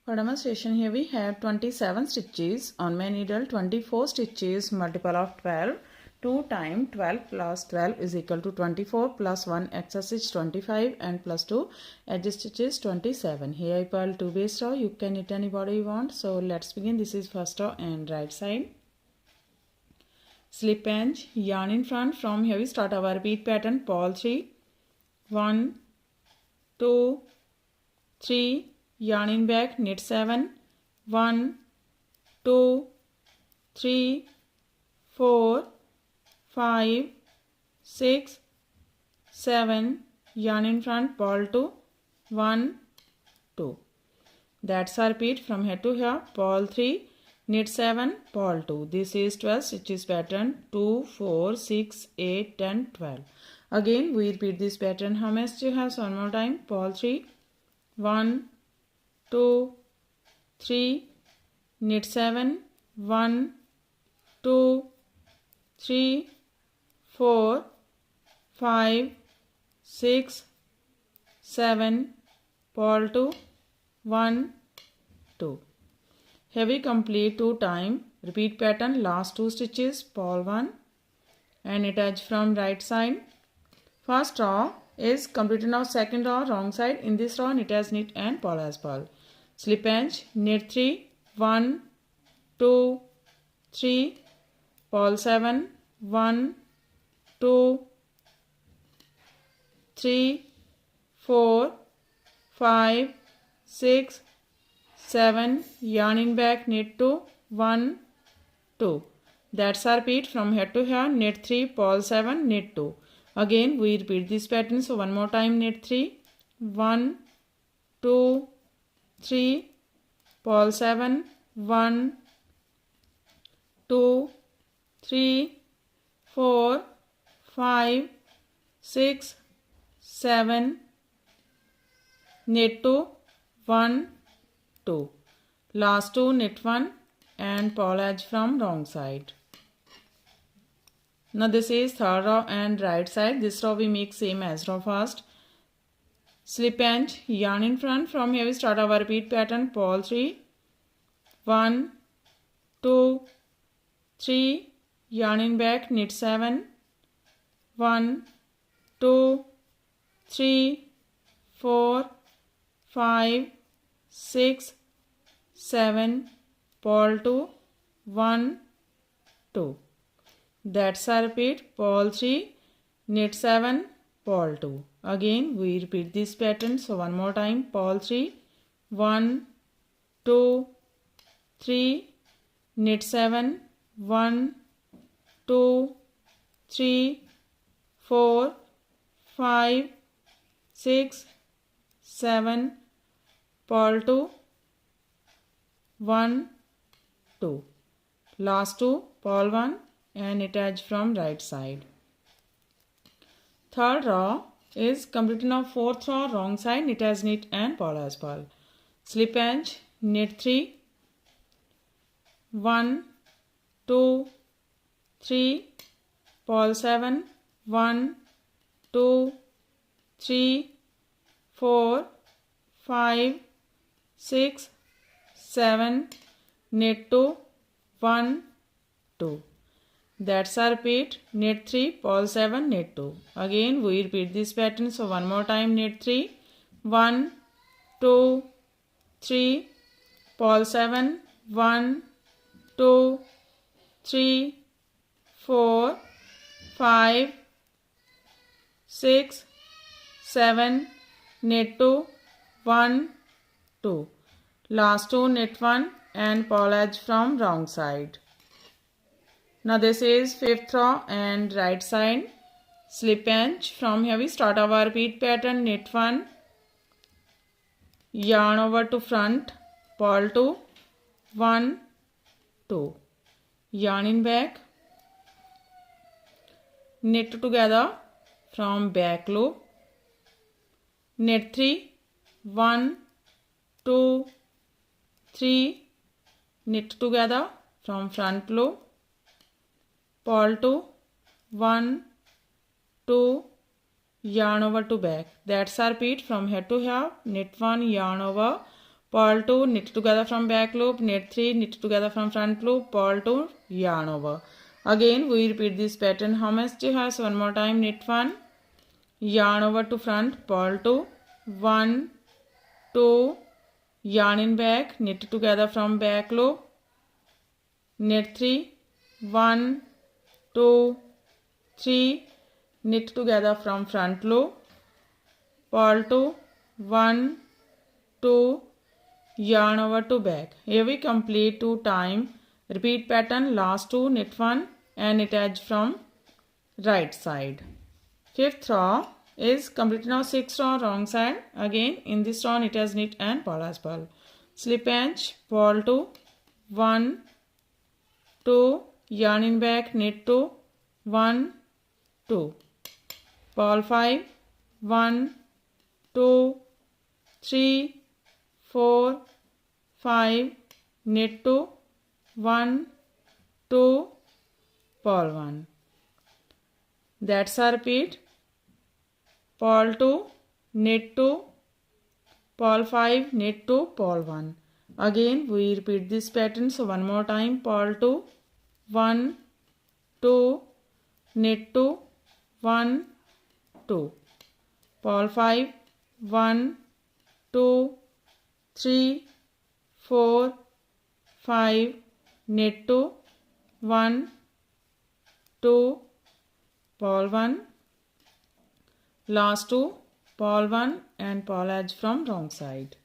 For demonstration, here we have 27 stitches on my needle, 24 stitches multiple of 12. 2 times 12 plus 12 is equal to 24 plus 1 extra stitch 25 and plus 2 edge stitches 27. Here I purl 2 base row. You can knit any border you want. So let's begin. This is first row and right side. Slip edge, yarn in front. From here we start our repeat pattern. Purl 3, 1, 2, 3. Yarn in back, knit 7, 1, 2, 3, 4, 5, 6, 7, yarn in front, purl 2, 1, 2. That's our repeat from here to here. Purl 3, knit 7, purl 2. This is 12 stitches pattern. 2, 4, 6, 8, 10, 12. Again we repeat this pattern. How much you have? So one more time. Purl 3, 1, 2, 3, knit 7, 1, 2, 3, 4, 5, 6, 7, purl 2, 1, 2. Here we complete 2 times. Repeat pattern, last 2 stitches, purl 1 and knit edge from right side. First row is completed now. Second row, wrong side. In this row, knit as knit and purl as purl. Slip edge, knit 3, 1, 2, 3, purl 7, 1, 2, 3, 4, 5, 6, 7, yarn in back, knit 2, 1, 2. That's our repeat from here to here. Knit 3, purl 7, knit 2. Again we repeat this pattern. So one more time, knit 3, 1, 2, 3, purl 7, 1, 2, 3, 4, 5, 6, 7, knit 2, 1, 2. Last 2 knit 1 and purl edge from wrong side. Now this is third row and right side. This row we make same as row first. Slip edge, yarn in front. From here we start our repeat pattern. Purl 3, 1, 2, 3, yarn in back, knit 7, 1, 2, 3, 4, 5, 6, 7, purl 2, 1, 2. That's our repeat. Purl 3, knit 7, purl 2. Again we repeat this pattern. So one more time. Purl 3, 1, 2, 3, knit 7, 1, 2, 3, 4, 5, 6, 7, purl 2, 1, 2. Last 2 purl 1 and knit edge from right side. Third row is completed now. Fourth row, wrong side, knit as knit and purl as purl. Slip edge, knit 3, 1, 2, 3, purl 7, 1, 2, 3, 4, 5, 6, 7, knit 2, 1, 2. That's our repeat. Knit 3, purl 7, knit 2. Again we repeat this pattern. So one more time, knit 3, 1, 2, 3, purl 7, 1, 2, 3, 4, 5, 6, 7, knit 2, 1, 2. Last 2 knit 1 and purl edge from wrong side. Now this is fifth row and right side. Slip edge. From here we start our repeat pattern. Knit 1, yarn over to front, purl 2, 1, 2. Yarn in back, knit together from back loop, knit 3, 1, 2, 3, knit together from front loop, purl 2, 1, 2, yarn over to back. That's our repeat from here to here. Knit 1, yarn over, purl 2, knit together from back loop, knit 3, knit together from front loop, purl 2, yarn over. Again we repeat this pattern how many stitches has. One more time, knit 1, yarn over to front, purl 2, 1, 2, yarn in back, knit together from back loop, knit 3, 1, 2, 3, knit together from front loop, purl 2, 1, 2, yarn over to back. Here we complete 2 times. Repeat pattern, last 2, knit 1 and knit edge from right side. 5th row is complete. Now 6th row wrong side. Again in this row knit as knit and purl as purl. Slip edge, purl 2, 1, 2, yarn in back, knit 2, 1, 2, purl 5, 1, 2, 3, 4, 5, knit 2, 1, 2, purl 1. That's our repeat. Purl 2, knit 2, purl 5, knit 2, purl 1. Again we repeat this pattern. So one more time, purl 2, 1, 2, knit 2, 1, 2, purl 5, 1, 2, 3, 4, 5, knit 2, 1, 2, purl 1, last 2, purl 1 and purl edge from wrong side.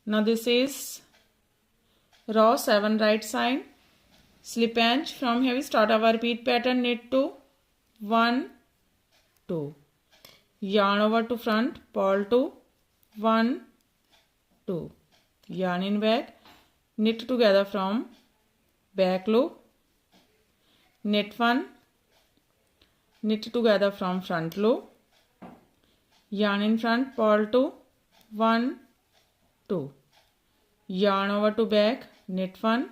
Now this is row 7 right side. Slip edge. From here we start our repeat pattern, knit 2, 1, 2, yarn over to front, purl 2, 1, 2, yarn in back, knit together from back loop, knit 1, knit together from front loop, yarn in front, purl 2, 1, 2, yarn over to back, knit 1.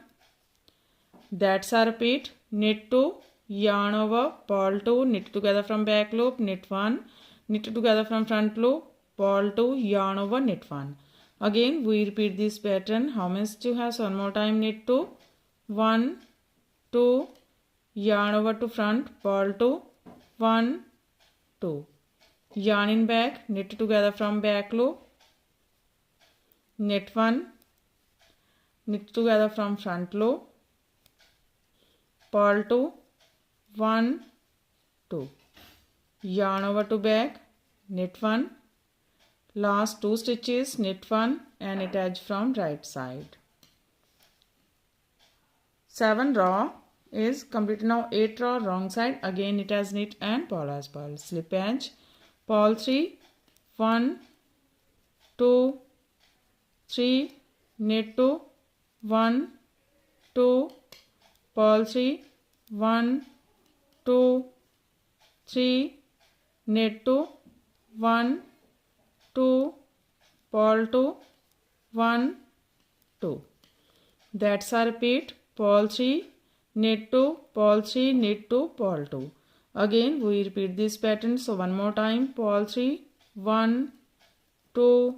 That's our repeat. Knit 2, yarn over, purl 2, knit together from back loop, knit 1, knit together from front loop, purl 2, yarn over, knit 1. Again we repeat this pattern. How many stitches has? One more time, knit 2, 1, 2, yarn over to front, purl 2, 1, 2, yarn in back, knit together from back loop, knit 1, knit together from front loop, purl 2, 1, 2, yarn over to back, knit 1, last 2 stitches, knit 1 and knit edge from right side. 7 row is complete. Now 8 row wrong side. Again knit as knit and purl as purl. Slip edge, purl 3, 1, 2, 3, knit 2, 1, 2, purl 3, 1, 2, 3, knit 2, 1, 2, purl 2, 1, 2. That's our repeat. Purl 3, knit 2, purl 3, knit 2, purl 2. Again we repeat this pattern. So one more time, purl 3, 1, 2,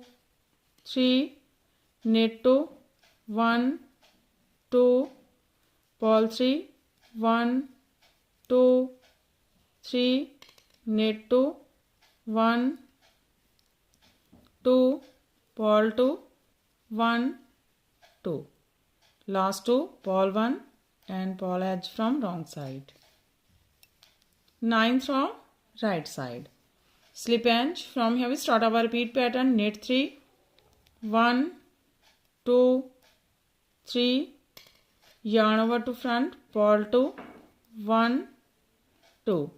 3, knit 2, 1, 2, purl 3, 1, 2, 3, knit 2, 1, 2, purl 2, 1, 2, last 2, purl 1 and purl edge from wrong side. 9th row right side. Slip edge. From here we start our repeat pattern, knit 3, 1, 2, 3, yarn over to front, purl 2, 1, 2,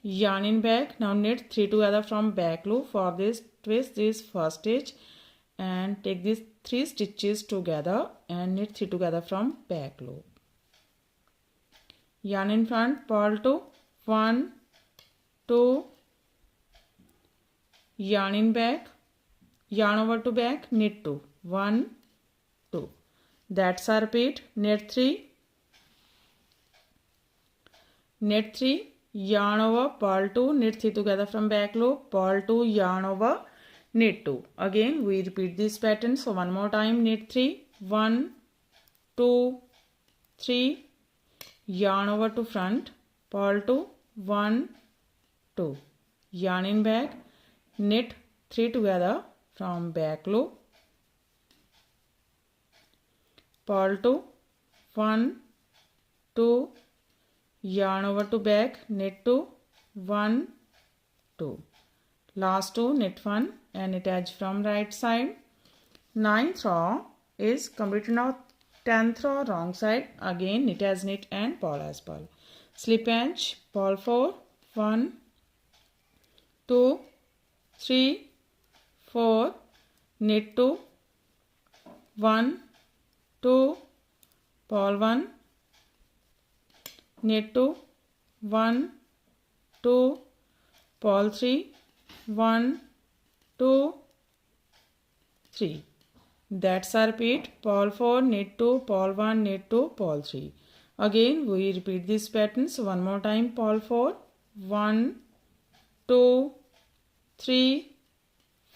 yarn in back. Now knit 3 together from back loop. For this, twist this first stitch and take these 3 stitches together and knit 3 together from back loop. Yarn in front, purl 2, 1, 2, yarn in back, yarn over to back, knit 2, 1, 2. That's our repeat. Knit 3, knit 3, yarn over, purl 2, knit 3 together from back loop, purl 2, yarn over, knit 2. Again we repeat this pattern. So one more time, knit 3, 1, 2, 3, yarn over to front, purl 2, 1, 2, yarn in back, knit 3 together from back loop, purl 2, 1, 2, yarn over to back, knit 2, 1, 2, last 2, knit 1 and knit edge from right side. 9th row is completed now. 10th row wrong side, again knit as knit and purl as purl. Slip edge, purl 4, 1, 2, 3, 4, knit 2, 1, 2, purl 1, knit 2, 1, 2, purl 3, 1, 2, 3. That's our repeat. Purl 4, knit 2, purl 1, knit 2, purl 3. Again we repeat this pattern. So one more time, purl 4, 1, 2, 3,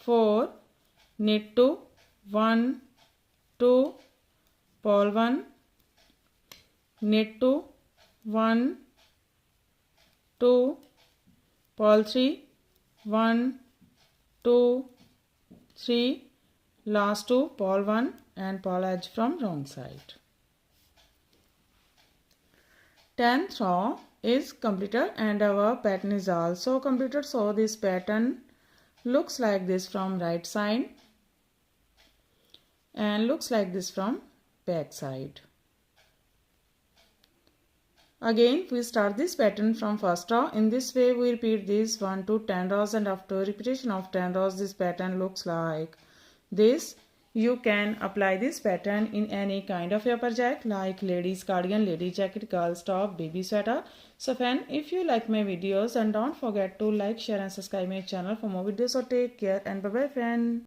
4, knit 2, 1, 2, purl 1, knit 2, 1, 2, purl 3, 1, 2, 3, last 2, purl 1 and purl edge from wrong side. 10th row is completed and our pattern is also completed. So this pattern looks like this from right side and looks like this from back side. Again we start this pattern from first row. In this way we repeat this 1 to 10 rows, and after repetition of 10 rows this pattern looks like this. You can apply this pattern in any kind of your project like ladies cardigan, lady jacket, girls top, baby sweater. So friend, if you like my videos, and don't forget to like, share and subscribe my channel for more videos. So take care and bye bye friend.